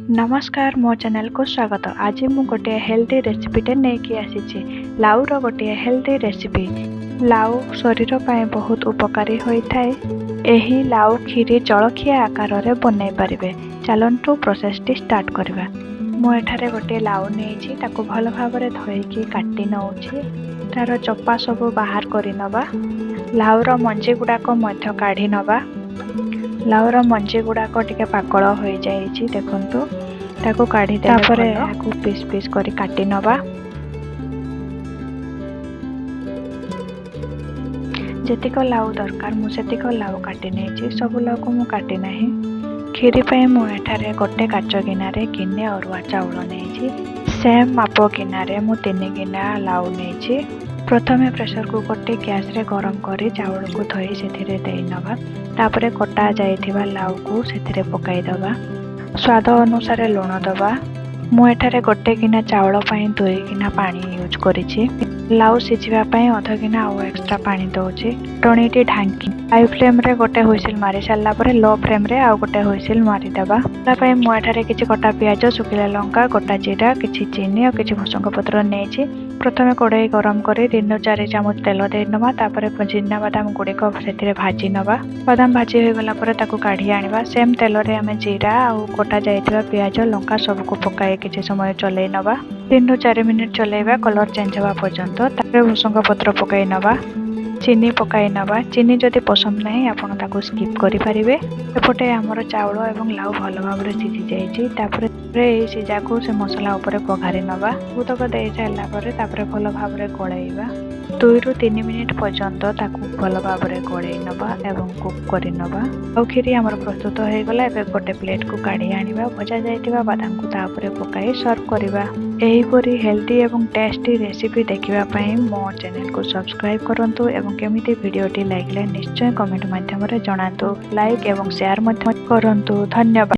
नमस्कार मो चैनल को स्वागत। आज मु गोटे हेल्दी रेसिपीटे नहीं आसी लाउर गोटे हेल्दी रेसिपी। लाउ शरीर पाए बहुत उपकारी होता है। यही लाउ खीरी जलखिया आकार में बनई पारे। चलतु प्रोसेस टी स्टार्ट करवा। मुझे गोटे लाउ नहीं ताको भल भाव धोईकी काटी नौ तार चोपा सब बाहर कर नवा। लाउर मंजी गुड़ाक काढ़ी नवा। लाउर मंजी गुड़ाक टिके पाकल हो जाइए देखु ताको काढ़ी तापरे को पीस पीस करी काटी नवा। जेतिक लाउ दरकार मुझे लाउ काटी नहीं सब लाउ को मु काटी नहीं। खीरी पे मुझे गोटे काच गिनारे गिने अरुआ चाउल नहीं सेम माप गिनारे मु 3 गिना लाउ नहीं। प्रथमे प्रेशर कुकर टे गैस रे गरम करी चाउल को धोई से दे नवा। तापरे कटा जाइथिबा लाउ को से पकाई दवा। स्वाद अनुसार लुण दवा। मुझे गोटे गिना चाउल 2 गिना पानी यूज करी। लाउ सिझापी अध गिना आउ एक्स्ट्रा पानी दौची। टणीटी ढांकी हाई फ्लेम रे गोटे हुइसिल मारी सारा पर लो फ्लेम रे आउ गोटे हुइसिल मारिदेवा। मुझे किसी कटा पियाज सुखिला लंका गोटा जीरा किसी चीनी और किसी भुसंग पत्र नहीं। प्रथमे कड़ाई गरम कर 3-4 चामच तेल दे नवा। तापर चिना बादाम गुड़िक से भाजी नवा। बादाम भाजी हो गला ताकू काढ़ी आनिबा। सेम तेल रे आमे जीरा और कोटा जाइथिबा पियाज लंका सबको पकाई किसी समय चलै नवा। 3-4 मिनिट चलैबा कलर चेंज होगा पर्यंत। तापर भुसंग पत्र पकाई नवा। चीनी पकाई नवा। चीनी जदि पसंद नहीं आपण ताकू स्किप करि परिबे। एपटे हमर चाउल एवं लाउ भल भाव सिझी जाइछि। तापर ए सिझा को से मसला ऊपर पघारी नवा। उतक दे सारा पर भल भाव गलैबा। 2-3 मिनिट पर्यंत ताकू भल भाव गलई नवा एवं कुक कर नवा। आउ खीरी हमर प्रस्तुत हो गला। एबे गोटे प्लेट को काढ़ी आनिबा। भजा जाइतिबा बादाम को तापर पकाई सर्व करबा। एही परी हेल्दी एवं टेस्टी रेसिपी देखिबा पई मो चैनल को सब्सक्राइब करंतु एवं केमिति वीडियोटी लागिले निश्चय कमेंट माध्यम रे जणातु। लाइक एवं शेयर मध्य करंतु। धन्यवाद।